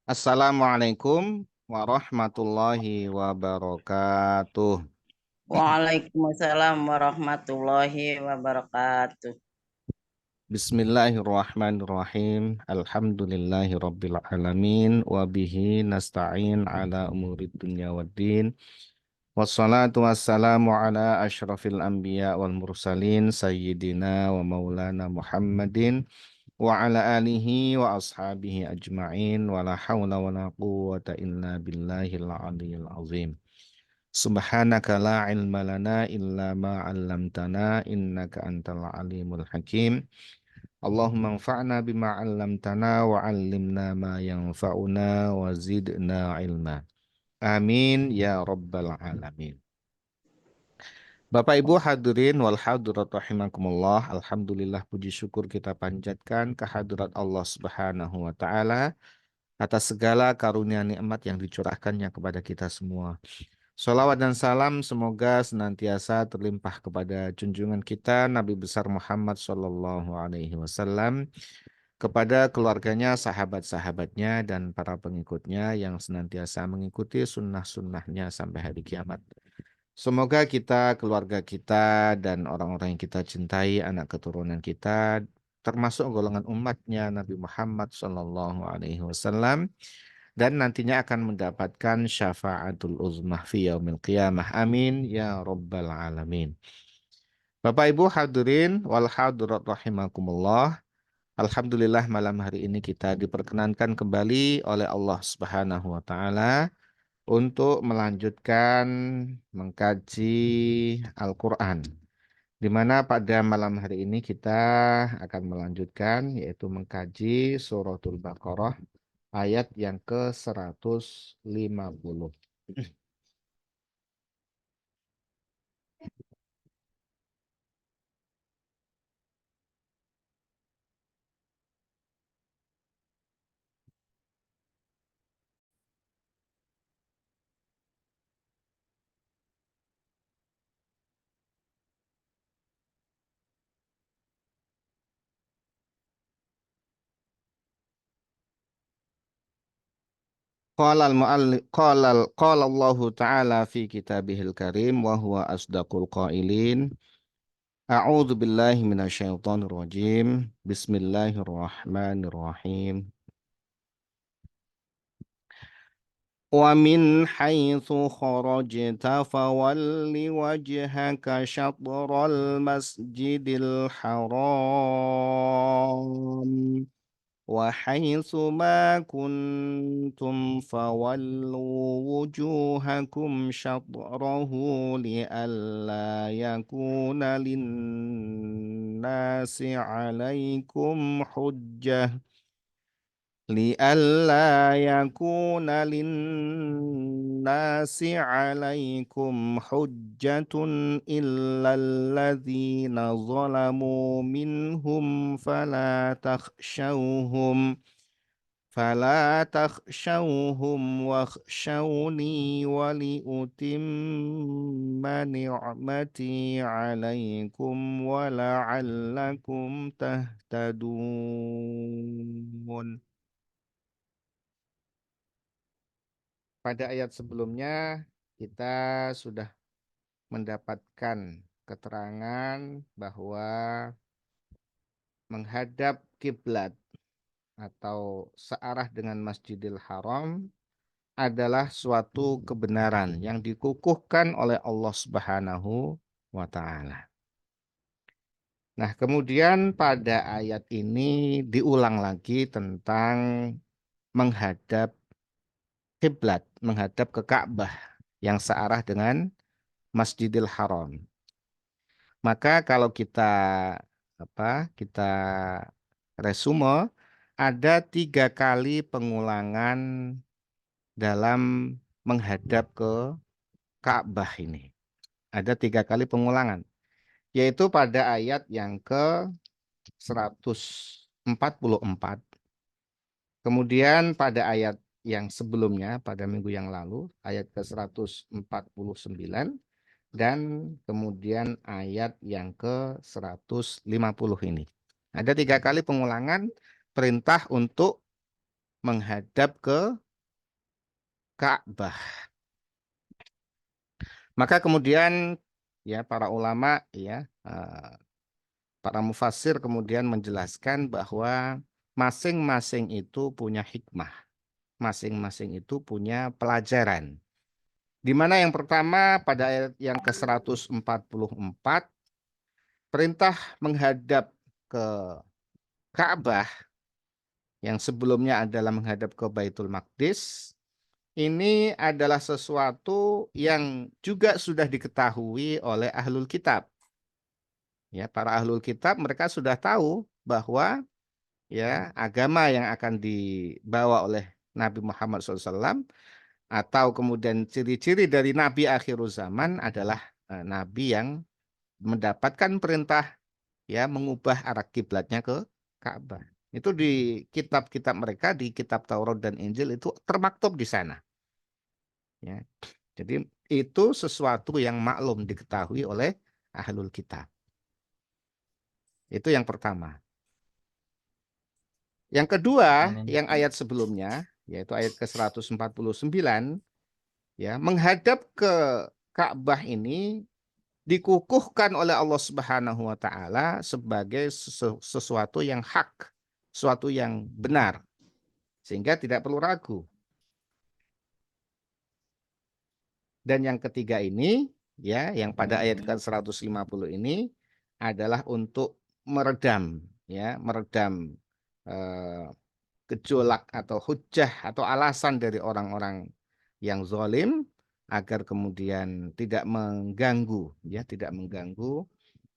Assalamualaikum warahmatullahi wabarakatuh. Waalaikumsalam warahmatullahi wabarakatuh. Bismillahirrahmanirrahim. Alhamdulillahi rabbil alamin. Wabihi nasta'in ala umuri dunya waddin. Wassalatu wassalamu ala ashrafil anbiya wal mursalin. Sayyidina wa maulana Muhammadin. Wa ala alihi wa ashabihi ajma'in. Wa la hawla wa la quwwata illa billahil aliyyil azim. Subhanaka la ilma lana illa ma 'allamtana innaka antal alimul hakim. Allahumma anfa'na bima 'allamtana wa 'allimna ma yanfa'una wa zidna ilma. Amin ya rabbal alamin. Bapak Ibu hadirin wal hadirat rahimakumullah. Alhamdulillah puji syukur kita panjatkan kehadirat Allah Subhanahu wa taala atas segala karunia nikmat yang dicurahkannya kepada kita semua. Salawat dan salam semoga senantiasa terlimpah kepada junjungan kita Nabi besar Muhammad Sallallahu Alaihi Wasallam, kepada keluarganya, sahabat-sahabatnya, dan para pengikutnya yang senantiasa mengikuti sunnah-sunnahnya sampai hari kiamat. Semoga kita, keluarga kita, dan orang-orang yang kita cintai, anak keturunan kita, termasuk golongan umatnya Nabi Muhammad Sallallahu Alaihi Wasallam, dan nantinya akan mendapatkan syafaatul uzmah fi yaumil qiyamah. Amin ya rabbal alamin. Bapak Ibu hadirin wal hadirat rahimakumullah. Alhamdulillah malam hari ini kita diperkenankan kembali oleh Allah Subhanahu wa taala untuk melanjutkan mengkaji Al-Qur'an. Di mana pada malam hari ini kita akan melanjutkan yaitu mengkaji suratul Baqarah ayat yang ke-150. Qala Allah Ta'ala fi kitabihil karim wa huwa asdaqul qailin. A'udzu billahi minasyaitonir rajim. Bismillahirrahmanirrahim. Wa min haitsu kharajta fawalli wajhaka syatral masjidil haram. وحيث ما كنتم فولوا وجوهكم شطره لئلا يكون للناس عليكم حجة لئلا يكون للناس عليكم حجة إلا الذين ظلموا منهم فلا تخشوهم واخشوني ولأتم نعمتي عليكم ولعلكم تهتدون. Pada ayat sebelumnya kita sudah mendapatkan keterangan bahwa menghadap kiblat atau searah dengan Masjidil Haram adalah suatu kebenaran yang dikukuhkan oleh Allah Subhanahu wa taala. Nah, kemudian pada ayat ini diulang lagi tentang menghadap kiblat, menghadap ke Ka'bah yang searah dengan Masjidil Haram. Maka kalau kita resume, ada 3 kali pengulangan dalam menghadap ke Ka'bah ini. Ada 3 kali pengulangan, yaitu pada ayat yang ke-144, kemudian pada ayat yang sebelumnya pada minggu yang lalu, ayat ke-149, dan kemudian ayat yang ke-150 ini. Ada 3 kali pengulangan perintah untuk menghadap ke Ka'bah. Maka kemudian ya para ulama ya para mufassir kemudian menjelaskan bahwa masing-masing itu punya hikmah, masing-masing itu punya pelajaran. Di mana yang pertama pada ayat yang ke-144 perintah menghadap ke Ka'bah yang sebelumnya adalah menghadap ke Baitul Maqdis. Ini adalah sesuatu yang juga sudah diketahui oleh ahlul kitab. Ya, para ahlul kitab mereka sudah tahu bahwa ya agama yang akan dibawa oleh Nabi Muhammad SAW atau kemudian ciri-ciri dari Nabi akhir zaman adalah Nabi yang mendapatkan perintah ya mengubah arah kiblatnya ke Ka'bah. Itu di kitab-kitab mereka, di kitab Taurat dan Injil itu termaktub di sana. Ya. Jadi itu sesuatu yang maklum diketahui oleh ahlul kitab. Itu yang pertama. Yang kedua, yang ayat sebelumnya, yaitu ayat ke-149, ya, menghadap ke Ka'bah ini dikukuhkan oleh Allah Subhanahu wa taala sebagai sesuatu yang hak, sesuatu yang benar, sehingga tidak perlu ragu. Dan yang ketiga ini, ya, yang pada ayat ke-150 ini adalah untuk meredam, ya, meredam eh, gejolak atau hujah atau alasan dari orang-orang yang zalim agar kemudian tidak mengganggu, ya, tidak mengganggu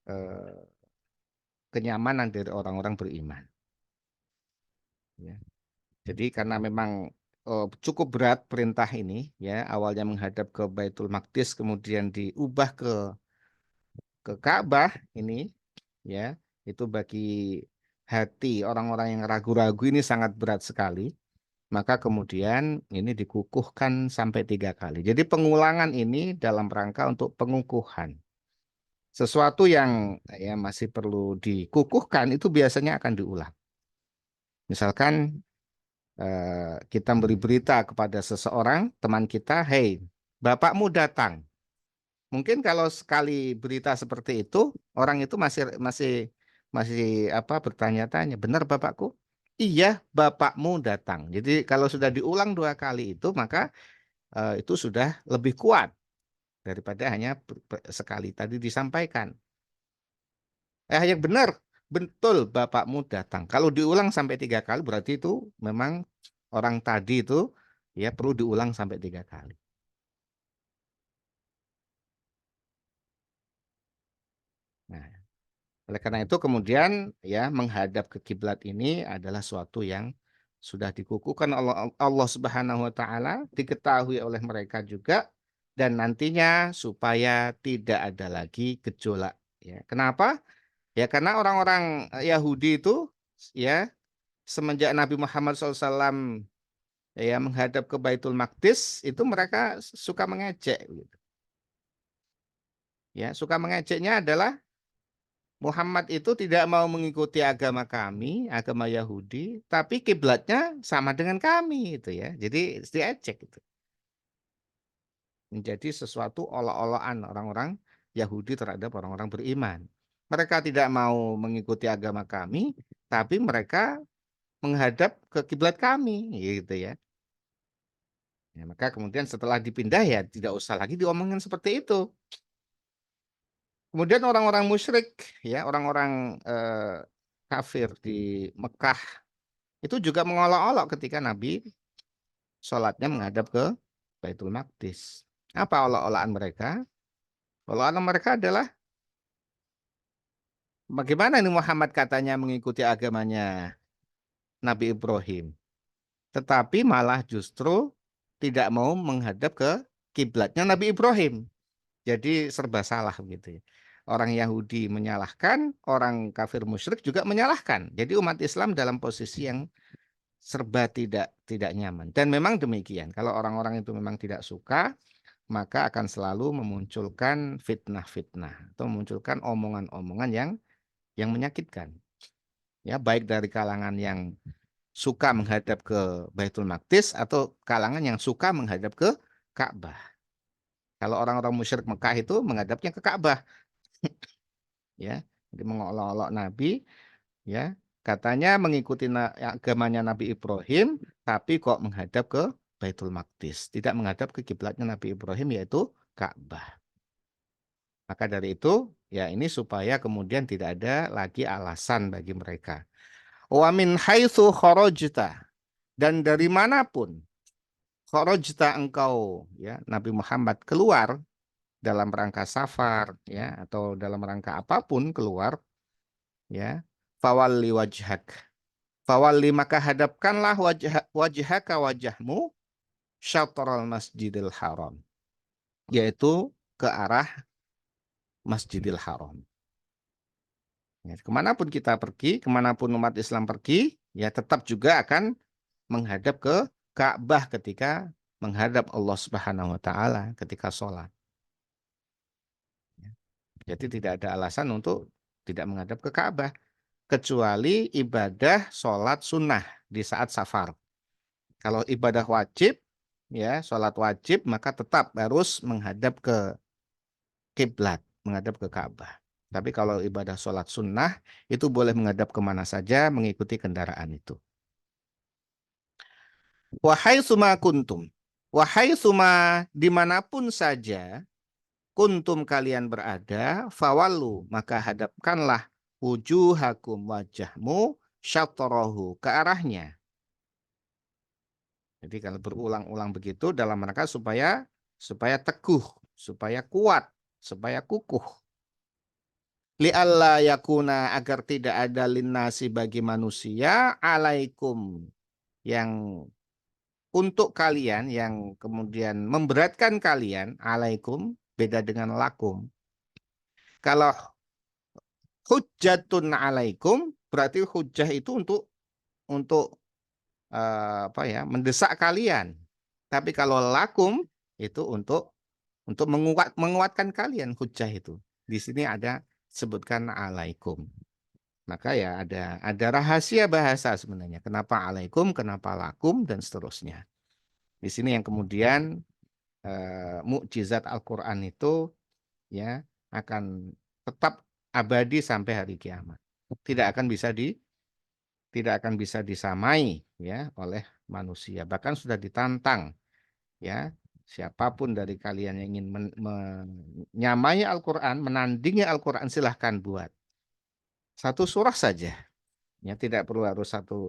eh, kenyamanan dari orang-orang beriman. Ya. Jadi karena memang cukup berat perintah ini, ya, awalnya menghadap ke Baitul Maqdis, kemudian diubah ke Ka'bah ini, ya, itu bagi hati orang-orang yang ragu-ragu ini sangat berat sekali. Maka kemudian ini dikukuhkan sampai 3 kali. Jadi pengulangan ini dalam rangka untuk pengukuhan. Sesuatu yang ya masih perlu dikukuhkan itu biasanya akan diulang. Misalkan kita beri berita kepada seseorang, teman kita, "Hey, bapakmu datang." Mungkin kalau sekali berita seperti itu, orang itu masih masih masih apa bertanya-tanya, "Benar bapakku?" "Iya, bapakmu datang." Jadi kalau sudah diulang 2 kali itu, maka itu sudah lebih kuat daripada hanya sekali tadi disampaikan. Yang benar, betul bapakmu datang. Kalau diulang sampai 3 kali, berarti itu memang orang tadi itu ya perlu diulang sampai 3 kali. Nah, oleh karena itu kemudian ya menghadap ke kiblat ini adalah suatu yang sudah dikukuhkan Allah Subhanahu wa taala, diketahui oleh mereka juga dan nantinya supaya tidak ada lagi gejolak ya. Kenapa? Ya karena orang-orang Yahudi itu ya semenjak Nabi Muhammad SAW ya menghadap ke Baitul Maqdis itu mereka suka mengejek gitu. Ya, suka mengejeknya adalah Muhammad itu tidak mau mengikuti agama kami, agama Yahudi, tapi kiblatnya sama dengan kami itu ya. Jadi diejek itu. Menjadi sesuatu olok-olokan orang-orang Yahudi terhadap orang-orang beriman. Mereka tidak mau mengikuti agama kami, tapi mereka menghadap ke kiblat kami gitu ya. Ya, maka kemudian setelah dipindah ya tidak usah lagi diomongin seperti itu. Kemudian orang-orang musyrik ya, orang-orang kafir di Mekah itu juga mengolok-olok ketika Nabi sholatnya menghadap ke Baitul Maqdis. Apa olok-olokan mereka? Olok-olokan mereka adalah bagaimana ini Muhammad katanya mengikuti agamanya Nabi Ibrahim, tetapi malah justru tidak mau menghadap ke kiblatnya Nabi Ibrahim. Jadi serba salah gitu ya. Orang Yahudi menyalahkan, orang kafir musyrik juga menyalahkan. Jadi umat Islam dalam posisi yang serba tidak nyaman. Dan memang demikian. Kalau orang-orang itu memang tidak suka, maka akan selalu memunculkan fitnah-fitnah atau memunculkan omongan-omongan yang menyakitkan. Ya, baik dari kalangan yang suka menghadap ke Baitul Maqdis atau kalangan yang suka menghadap ke Ka'bah. Kalau orang-orang musyrik Mekah itu menghadapnya ke Ka'bah, ya. Jadi mengolok-olok Nabi, ya. Katanya mengikuti agamanya Nabi Ibrahim, tapi kok menghadap ke Baitul Maqdis, tidak menghadap ke kiblatnya Nabi Ibrahim yaitu Ka'bah. Maka dari itu, ya ini supaya kemudian tidak ada lagi alasan bagi mereka. Wa min haitsu kharajta, dan dari manapun kharajta engkau, ya Nabi Muhammad keluar dalam rangka safar, ya atau dalam rangka apapun keluar, ya fawalli wajhak, fawalli maka hadapkanlah wajhaka wajahmu syatral masjidil haram, yaitu ke arah Masjidil Haram. Ya, kemanapun kita pergi, kemanapun umat Islam pergi, ya tetap juga akan menghadap ke Ka'bah ketika menghadap Allah Subhanahu wa taala ketika sholat. Ya. Jadi tidak ada alasan untuk tidak menghadap ke Ka'bah kecuali ibadah sholat sunnah di saat safar. Kalau ibadah wajib, ya sholat wajib maka tetap harus menghadap ke kiblat, menghadap ke Ka'bah. Tapi kalau ibadah sholat sunnah itu boleh menghadap kemana saja mengikuti kendaraan itu. Wahai suma kuntum, wahai suma dimanapun saja kuntum kalian berada, fawallu maka hadapkanlah wujuhakum wajahmu syatrahu ke arahnya. Jadi kalau berulang-ulang begitu dalam rangka supaya teguh, supaya kuat, supaya kukuh. Li'alla yakuna agar tidak ada linnasi bagi manusia alaikum yang untuk kalian yang kemudian memberatkan kalian alaikum beda dengan lakum. Kalau hujjatun alaikum berarti hujjah itu untuk apa ya mendesak kalian. Tapi kalau lakum itu untuk menguatkan kalian hujjah itu. Di sini ada sebutkan alaikum. Maka ya ada rahasia bahasa sebenarnya. Kenapa alaikum, kenapa lakum, dan seterusnya. Di sini yang kemudian mukjizat Al-Quran itu ya akan tetap abadi sampai hari kiamat. Tidak akan bisa disamai ya oleh manusia. Bahkan sudah ditantang ya siapapun dari kalian yang ingin menyamai Al-Quran, menandingi Al-Quran silahkan buat. Satu surah saja. Ya, tidak perlu harus 30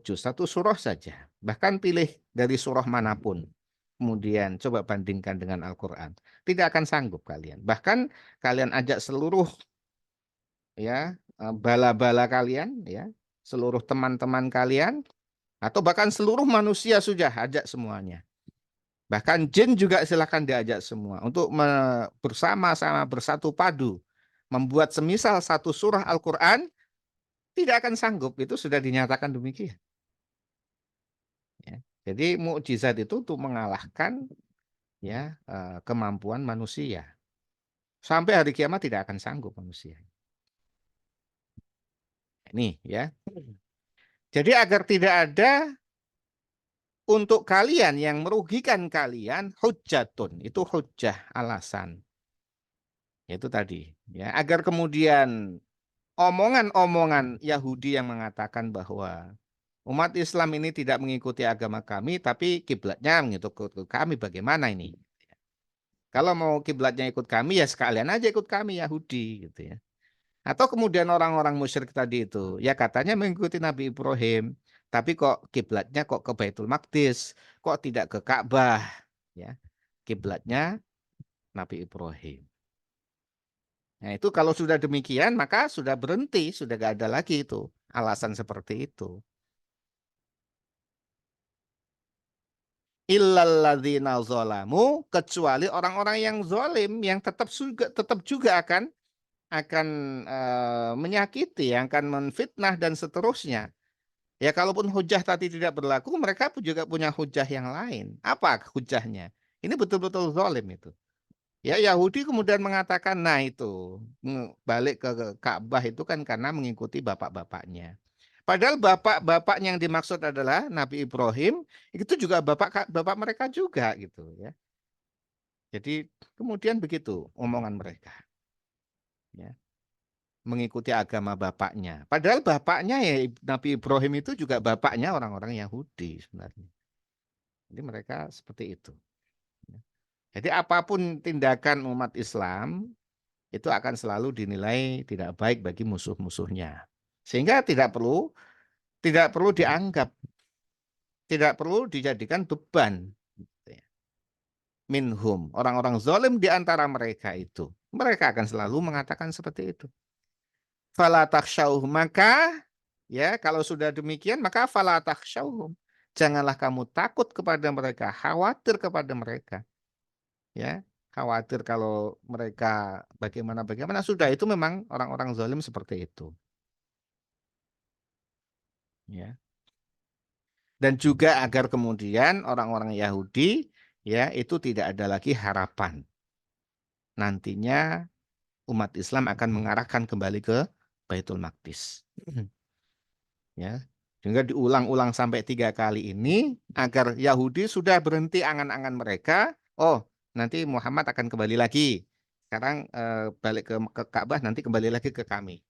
juz, satu surah saja. Bahkan pilih dari surah manapun. Kemudian coba bandingkan dengan Al-Quran. Tidak akan sanggup kalian. Bahkan kalian ajak seluruh ya bala-bala kalian, ya seluruh teman-teman kalian, atau bahkan seluruh manusia sudah ajak semuanya. Bahkan jin juga silahkan diajak semua untuk bersama-sama bersatu padu membuat semisal satu surah Al-Quran tidak akan sanggup, itu sudah dinyatakan demikian. Ya. Jadi mukjizat itu untuk mengalahkan ya kemampuan manusia. Sampai hari kiamat tidak akan sanggup manusia. Ini ya. Jadi agar tidak ada untuk kalian yang merugikan kalian hujjatun, itu hujjah alasan. Itu tadi ya, agar kemudian omongan-omongan Yahudi yang mengatakan bahwa umat Islam ini tidak mengikuti agama kami, tapi kiblatnya mengikuti kami. Bagaimana ini? Kalau mau kiblatnya ikut kami, ya sekalian aja ikut kami Yahudi, gitu ya. Atau kemudian orang-orang musyrik tadi itu, ya katanya mengikuti Nabi Ibrahim, tapi kok kiblatnya kok ke Baitul Maqdis, kok tidak ke Ka'bah, ya. Kiblatnya Nabi Ibrahim. Nah itu kalau sudah demikian, maka sudah berhenti, sudah gak ada lagi itu alasan seperti itu. Illalladzina zalamu, kecuali orang-orang yang zalim yang tetap juga akan menyakiti, yang akan menfitnah dan seterusnya. Ya kalaupun hujah tadi tidak berlaku, mereka pun juga punya hujah yang lain. Apa hujahnya? Ini betul-betul zalim itu. Ya Yahudi kemudian mengatakan, nah itu balik ke Ka'bah itu kan karena mengikuti bapak-bapaknya. Padahal bapak-bapaknya yang dimaksud adalah Nabi Ibrahim, itu juga bapak mereka juga gitu ya. Jadi kemudian begitu omongan mereka, ya, mengikuti agama bapaknya. Padahal bapaknya ya Nabi Ibrahim itu juga bapaknya orang-orang Yahudi sebenarnya. Jadi mereka seperti itu. Ya. Jadi apapun tindakan umat Islam itu akan selalu dinilai tidak baik bagi musuh-musuhnya. Sehingga tidak perlu dianggap, tidak perlu dijadikan beban. Minhum, orang-orang zalim di antara mereka itu. Mereka akan selalu mengatakan seperti itu. Fala takhshawhum, maka ya kalau sudah demikian maka fala takhshawhum. Janganlah kamu takut kepada mereka, khawatir kepada mereka. Ya, khawatir kalau mereka bagaimana sudah itu memang orang-orang zalim seperti itu. Ya. Dan juga agar kemudian orang-orang Yahudi ya itu tidak ada lagi harapan. Nantinya umat Islam akan mengarahkan kembali ke Baitul Maqdis. Ya, sehingga diulang-ulang sampai 3 kali ini agar Yahudi sudah berhenti angan-angan mereka. Oh, nanti Muhammad akan kembali lagi. Sekarang balik ke Ka'bah, nanti kembali lagi ke kami,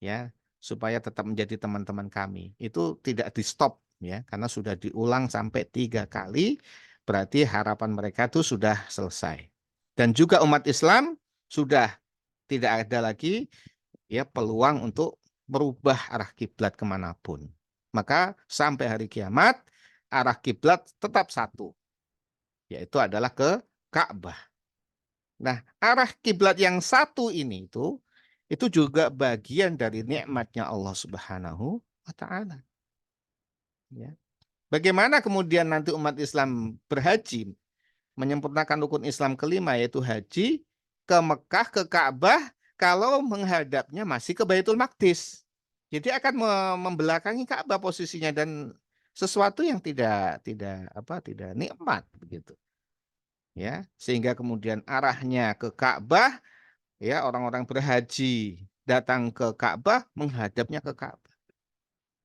ya, supaya tetap menjadi teman-teman kami. Itu tidak di stop, ya, karena sudah diulang sampai 3 kali. Berarti harapan mereka itu sudah selesai. Dan juga umat Islam sudah tidak ada lagi ya peluang untuk merubah arah kiblat kemanapun. Maka sampai hari kiamat arah kiblat tetap satu, yaitu adalah ke Ka'bah. Nah, arah kiblat yang satu ini itu juga bagian dari nikmatnya Allah Subhanahu wa taala. Ya. Bagaimana kemudian nanti umat Islam berhaji menyempurnakan rukun Islam kelima yaitu haji ke Mekah ke Ka'bah kalau menghadapnya masih ke Baitul Maqdis. Jadi akan membelakangi Ka'bah posisinya dan sesuatu yang tidak nikmat begitu. Ya, sehingga kemudian arahnya ke Ka'bah, ya orang-orang berhaji datang ke Ka'bah menghadapnya ke Ka'bah.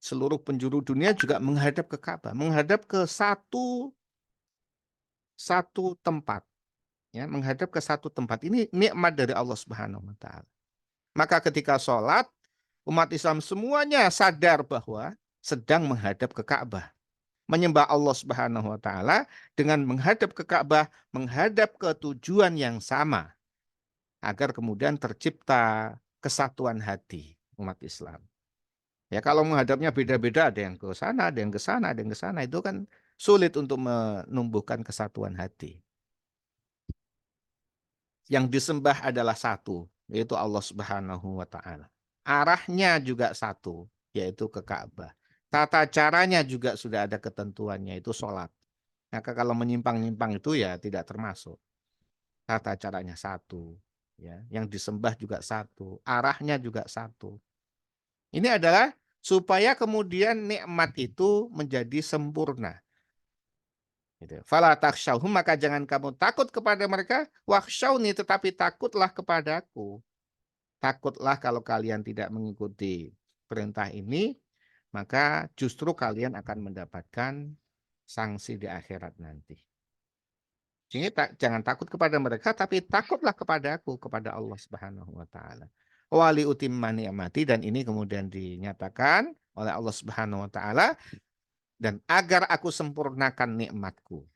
Seluruh penjuru dunia juga menghadap ke Ka'bah, menghadap ke satu satu tempat, ya, menghadap ke satu tempat. Ini nikmat dari Allah Subhanahu wa taala. Maka ketika sholat, umat Islam semuanya sadar bahwa sedang menghadap ke Ka'bah. Menyembah Allah Subhanahu wa taala dengan menghadap ke Ka'bah, menghadap ke tujuan yang sama agar kemudian tercipta kesatuan hati umat Islam. Ya kalau menghadapnya beda-beda, ada yang ke sana, ada yang ke sana, ada yang ke sana, itu kan sulit untuk menumbuhkan kesatuan hati. Yang disembah adalah satu, yaitu Allah Subhanahu wa taala. Arahnya juga satu, yaitu ke Ka'bah. Tata caranya juga sudah ada ketentuannya, itu sholat. Maka kalau menyimpang-nyimpang itu ya tidak termasuk. Tata caranya satu, ya. Yang disembah juga satu, arahnya juga satu. Ini adalah supaya kemudian nikmat itu menjadi sempurna. Gitu. Fala takhshawhum, maka jangan kamu takut kepada mereka, wakhshawni, tetapi takutlah kepadaku. Takutlah kalau kalian tidak mengikuti perintah ini, maka justru kalian akan mendapatkan sanksi di akhirat nanti. Jadi jangan takut kepada mereka, tapi takutlah kepada aku, kepada Allah Subhanahu wa taala. Wali utimma ni'mati, dan ini kemudian dinyatakan oleh Allah Subhanahu wa taala, dan agar aku sempurnakan nikmatku.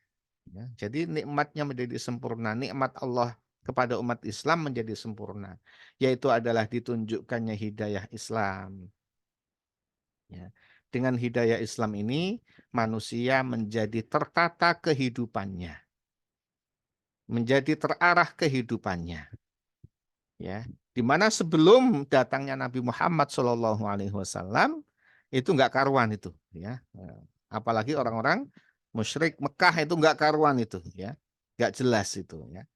Ya, jadi nikmatnya menjadi sempurna, nikmat Allah kepada umat Islam menjadi sempurna, yaitu adalah ditunjukkannya hidayah Islam. Ya. Dengan hidayah Islam ini, manusia menjadi tertata kehidupannya, menjadi terarah kehidupannya. Ya, di mana sebelum datangnya Nabi Muhammad SAW itu nggak karuan itu, ya. Apalagi orang-orang musyrik Mekah itu nggak karuan itu, ya, nggak jelas itu, ya.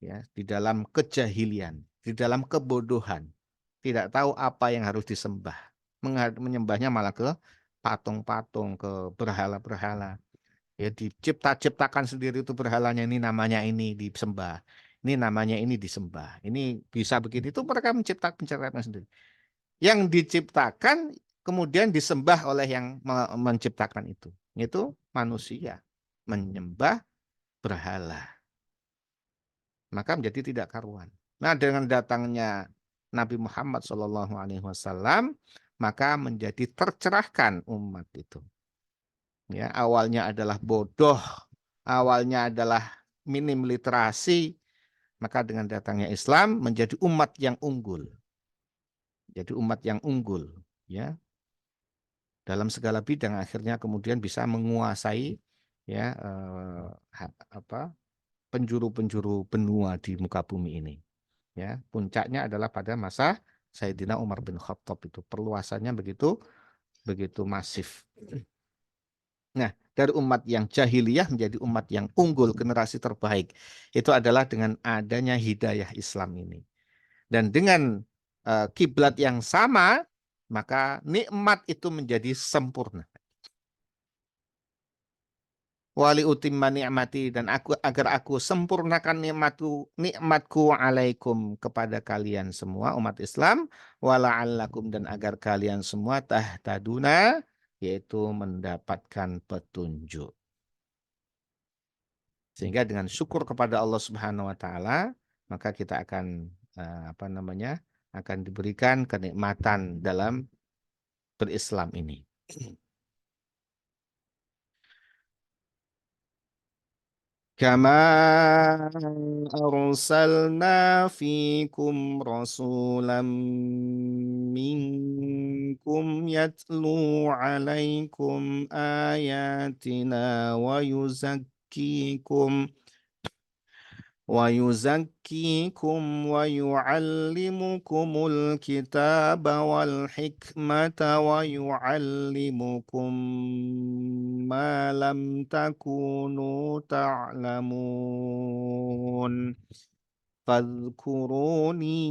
Ya, di dalam kejahilian, di dalam kebodohan, tidak tahu apa yang harus disembah, menyembahnya malah ke patung-patung, ke berhala-berhala. Ya, dicipta-ciptakan sendiri itu berhalanya, ini namanya ini disembah, ini namanya ini disembah, ini bisa begini, itu mereka menciptakan sendiri. Yang diciptakan kemudian disembah oleh yang menciptakan itu, yaitu manusia, menyembah berhala, maka menjadi tidak karuan. Nah, dengan datangnya Nabi Muhammad SAW, maka menjadi tercerahkan umat itu. Ya, awalnya adalah bodoh, awalnya adalah minim literasi, maka dengan datangnya Islam menjadi umat yang unggul. Jadi umat yang unggul, ya, dalam segala bidang, akhirnya kemudian bisa menguasai, ya, apa, penjuru-penjuru benua di muka bumi ini. Ya, puncaknya adalah pada masa Sayyidina Umar bin Khattab, itu perluasannya begitu begitu masif. Nah, dari umat yang jahiliyah menjadi umat yang unggul, generasi terbaik, itu adalah dengan adanya hidayah Islam ini. Dan dengan kiblat yang sama, maka nikmat itu menjadi sempurna. Wali utimma ni'mati, dan aku agar aku sempurnakan nikmatku alaikum kepada kalian semua umat Islam, wala'allakum, dan agar kalian semua tahtaduna, yaitu mendapatkan petunjuk. Sehingga dengan syukur kepada Allah Subhanahu wa taala, maka kita akan akan diberikan kenikmatan dalam berislam ini. Kama arsalna fikum rasulam minkum yatlu alaikum ayatina ويزكيكم ويعلمكم الكتاب والحكمة ويعلمكم ما لم تكونوا تعلمون فاذكروني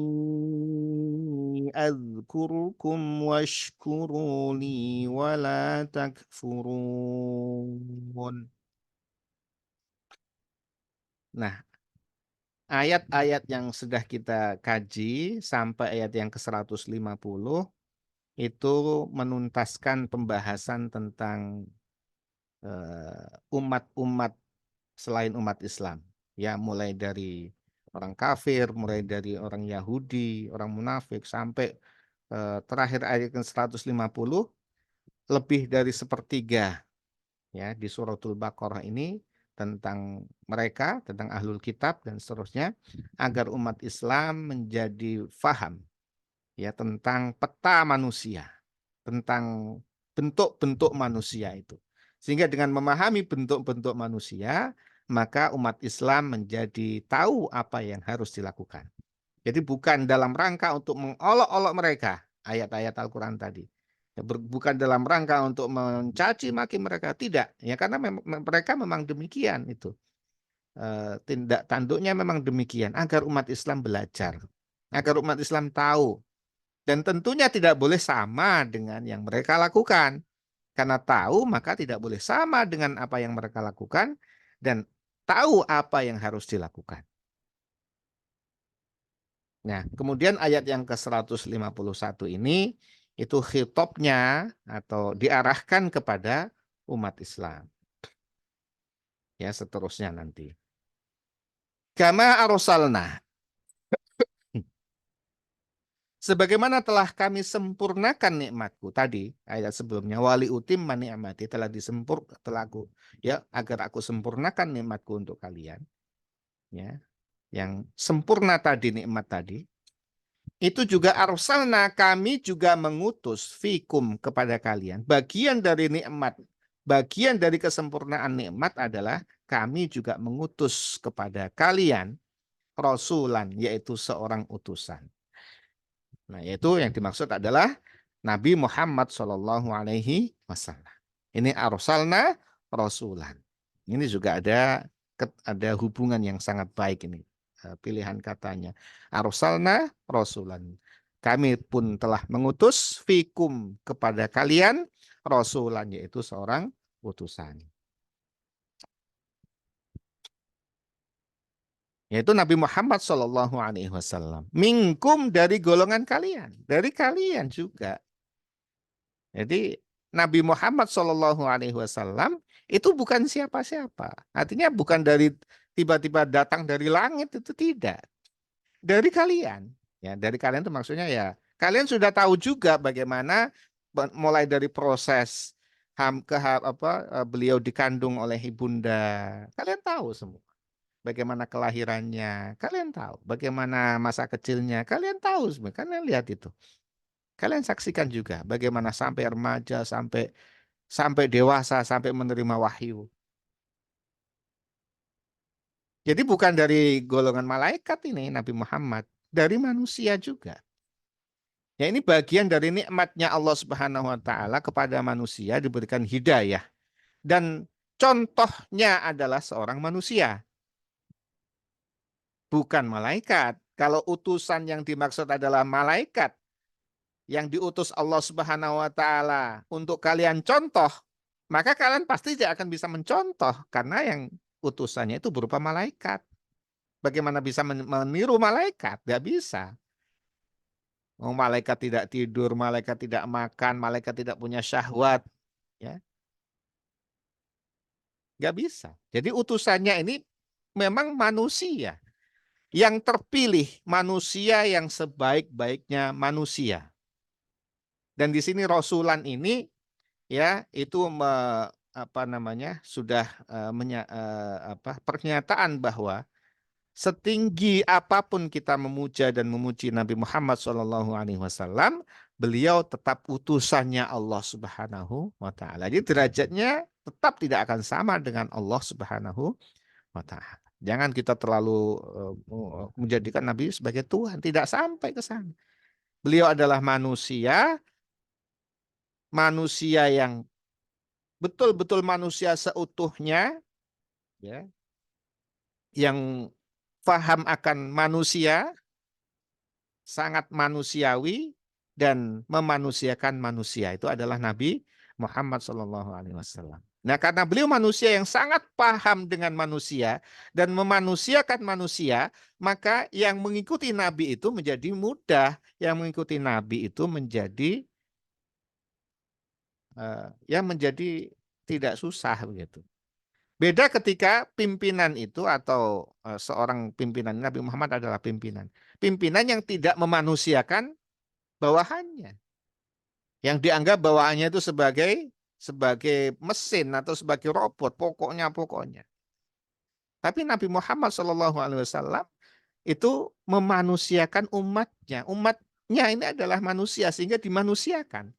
أذكركم واشكروا لي ولا تكفرون. Nah, ayat-ayat yang sudah kita kaji sampai ayat yang ke-150 itu menuntaskan pembahasan tentang umat-umat selain umat Islam. Ya, mulai dari orang kafir, mulai dari orang Yahudi, orang munafik, sampai terakhir ayat ke-150, lebih dari sepertiga, ya, di suratul Baqarah ini tentang mereka, tentang ahlul kitab dan seterusnya, agar umat Islam menjadi faham, ya, tentang peta manusia, tentang bentuk-bentuk manusia itu. Sehingga dengan memahami bentuk-bentuk manusia, maka umat Islam menjadi tahu apa yang harus dilakukan. Jadi bukan dalam rangka untuk mengolok-olok mereka, ayat-ayat Al-Quran tadi. Ya, bukan dalam rangka untuk mencaci maki mereka, tidak. Ya, karena mereka memang demikian itu. Tindak tanduknya memang demikian, agar umat Islam belajar, agar umat Islam tahu. Dan tentunya tidak boleh sama dengan yang mereka lakukan. Karena tahu, maka tidak boleh sama dengan apa yang mereka lakukan, dan tahu apa yang harus dilakukan. Nah, kemudian ayat yang ke-151 ini, itu khitobnya atau diarahkan kepada umat Islam. Ya, seterusnya nanti. Kama arsalna. Sebagaimana telah kami sempurnakan nikmatku tadi, ayat sebelumnya, wali utim ni'mati, agar aku sempurnakan nikmatku untuk kalian, ya, yang sempurna tadi, nikmat tadi, itu juga arsalna, kami juga mengutus fikum, kepada kalian, bagian dari nikmat, bagian dari kesempurnaan nikmat adalah kami juga mengutus kepada kalian rasulan, yaitu seorang utusan. Nah, yaitu yang dimaksud adalah Nabi Muhammad SAW. Ini arsalna rasulan. Ini juga ada hubungan yang sangat baik ini, pilihan katanya. Arsalna rasulan. Kami pun telah mengutus fikum, kepada kalian, rasulan, yaitu seorang utusan. Yaitu Nabi Muhammad SAW. Minkum, dari golongan kalian, dari kalian juga. Jadi Nabi Muhammad SAW itu bukan siapa-siapa. Artinya bukan dari tiba-tiba datang dari langit, itu tidak. Dari kalian. Ya, dari kalian itu maksudnya ya kalian sudah tahu juga bagaimana mulai dari proses beliau dikandung oleh ibunda. Kalian tahu semua. Bagaimana kelahirannya, kalian tahu. Bagaimana masa kecilnya, kalian tahu semua. Kalian lihat itu. Kalian saksikan juga bagaimana sampai remaja, sampai sampai dewasa, sampai menerima wahyu. Jadi bukan dari golongan malaikat ini Nabi Muhammad, dari manusia juga. Ya ini bagian dari nikmatnya Allah Subhanahu wa taala kepada manusia diberikan hidayah. Dan contohnya adalah seorang manusia, bukan malaikat. Kalau utusan yang dimaksud adalah malaikat yang diutus Allah Subhanahu wa taala untuk kalian contoh, maka kalian pasti tidak akan bisa mencontoh karena yang utusannya itu berupa malaikat. Bagaimana bisa meniru malaikat? Tidak bisa. Oh, malaikat tidak tidur, malaikat tidak makan, malaikat tidak punya syahwat, ya, nggak bisa. Jadi utusannya ini memang manusia yang terpilih, manusia yang sebaik-baiknya manusia. Dan di sini Rasulan ini ya itu apa namanya sudah pernyataan bahwa setinggi apapun kita memuja dan memuji Nabi Muhammad SAW, beliau tetap utusannya Allah Subhanahu wa taala. Jadi derajatnya tetap tidak akan sama dengan Allah Subhanahu wa taala. Jangan kita terlalu menjadikan Nabi sebagai Tuhan, tidak sampai ke sana. Beliau adalah manusia, manusia yang betul-betul manusia seutuhnya, ya, yang paham akan manusia, sangat manusiawi dan memanusiakan manusia. Itu adalah Nabi Muhammad SAW. Nah, karena beliau manusia yang sangat paham dengan manusia dan memanusiakan manusia, maka yang mengikuti Nabi itu menjadi mudah, yang mengikuti Nabi itu menjadi ya menjadi tidak susah begitu. Beda ketika pimpinan itu atau seorang pimpinan, Nabi Muhammad adalah pimpinan. Pimpinan yang tidak memanusiakan bawahannya. Yang dianggap bawahannya itu sebagai mesin atau sebagai robot, pokoknya. Tapi Nabi Muhammad SAW itu memanusiakan umatnya. Umatnya ini adalah manusia sehingga dimanusiakan.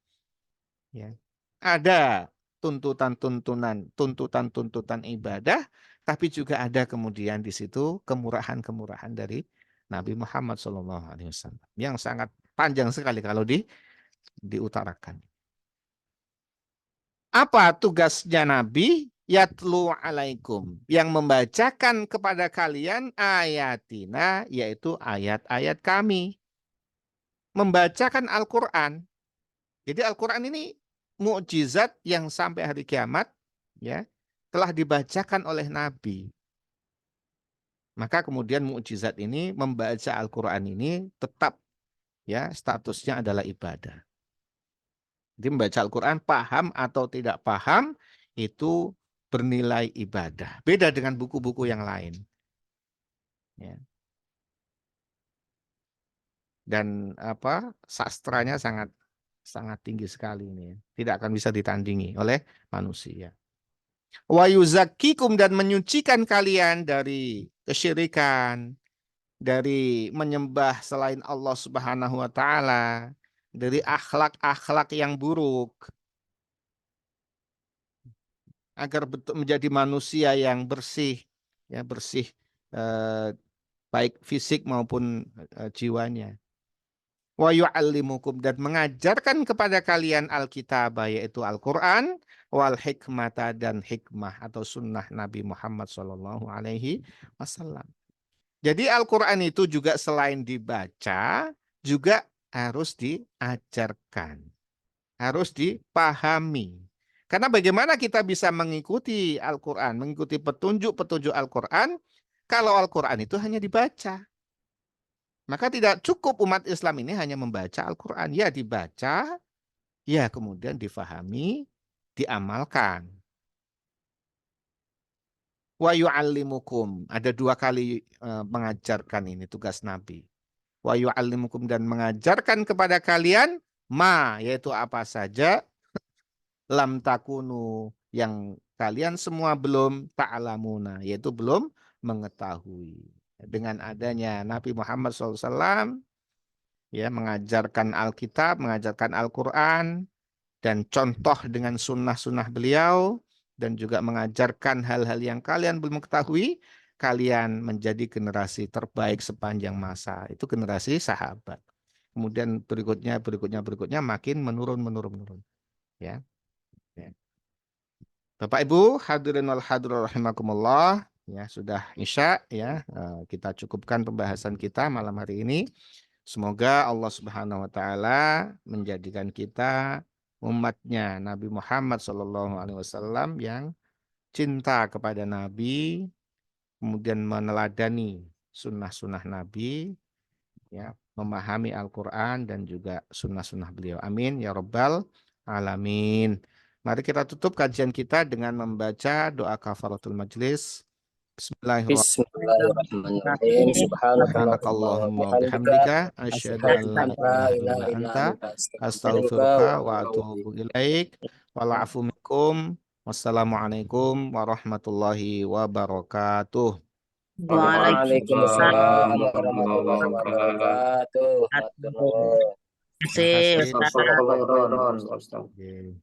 Ya. Ada tuntutan-tuntutan ibadah, tapi juga ada kemudian di situ kemurahan-kemurahan dari Nabi Muhammad SAW yang sangat panjang sekali kalau diutarakan. Apa tugasnya Nabi? Yatlu alaikum, yang membacakan kepada kalian ayatina, yaitu ayat-ayat kami. Membacakan Al-Quran. Jadi Al-Quran ini mukjizat yang sampai hari kiamat ya telah dibacakan oleh Nabi. Maka kemudian mukjizat ini membaca Al-Quran ini tetap ya statusnya adalah ibadah. Jadi membaca Al-Quran paham atau tidak paham itu bernilai ibadah. Beda dengan buku-buku yang lain. Ya. Dan sastranya sangat sangat tinggi sekali ini. Tidak akan bisa ditandingi oleh manusia. Wa yuzakkikum, dan menyucikan kalian dari kesyirikan, dari menyembah selain Allah Subhanahu wa taala, dari akhlak-akhlak yang buruk, agar betul menjadi manusia yang bersih, ya bersih baik fisik maupun jiwanya. Wa yu'allimukum, dan mengajarkan kepada kalian Alkitab, yaitu Al-Quran, wal hikmata, dan hikmah atau sunnah Nabi Muhammad SAW. Jadi Al-Quran itu juga selain dibaca, juga harus diajarkan, harus dipahami. Karena bagaimana kita bisa mengikuti Al-Quran, mengikuti petunjuk-petunjuk Al-Quran, kalau Al-Quran itu hanya dibaca. Maka tidak cukup umat Islam ini hanya membaca Al-Quran. Ya dibaca, ya kemudian difahami, diamalkan. Wa yu'allimukum, ada 2 kali mengajarkan, ini tugas Nabi. Wa yu'allimukum, dan mengajarkan kepada kalian yaitu apa saja, lam takunu, yang kalian semua belum ta'lamuna, yaitu belum mengetahui. Dengan adanya Nabi Muhammad SAW, ya, mengajarkan Alkitab, mengajarkan Al-Quran, dan contoh dengan sunnah-sunnah beliau, dan juga mengajarkan hal-hal yang kalian belum ketahui, kalian menjadi generasi terbaik sepanjang masa. Itu generasi sahabat. Kemudian berikutnya makin menurun. Ya. Ya. Bapak Ibu hadirin wal hadirat rahimakumullah, ya sudah Isya, ya. Kita cukupkan pembahasan kita malam hari ini. Semoga Allah Subhanahu wa taala menjadikan kita umatnya Nabi Muhammad SAW yang cinta kepada Nabi, kemudian meneladani sunnah-sunnah Nabi, ya, memahami Al-Quran dan juga sunnah-sunnah beliau. Amin ya Rabbal Alamin. Mari kita tutup kajian kita dengan membaca doa kafaratul majlis. Bismillahirrahmanirrahim. Subhanakallahumma wa Subhanakallahumma wa bihamdika bihamdika asyhadu an asyhadu la an la ilaha illa ilaha illa anta anta astaghfiruka astaghfiruka wa wa atubu atubu ilaik. Wal afu minkum. Wassalamualaikum warahmatullahi wabarakatuh. Waalaikumsalam Waalaikumsalam warahmatullahi wabarakatuh. warahmatullahi Matur nuwun. wabarakatuh. Terima kasih. Terima kasih, Ustaz. Oke.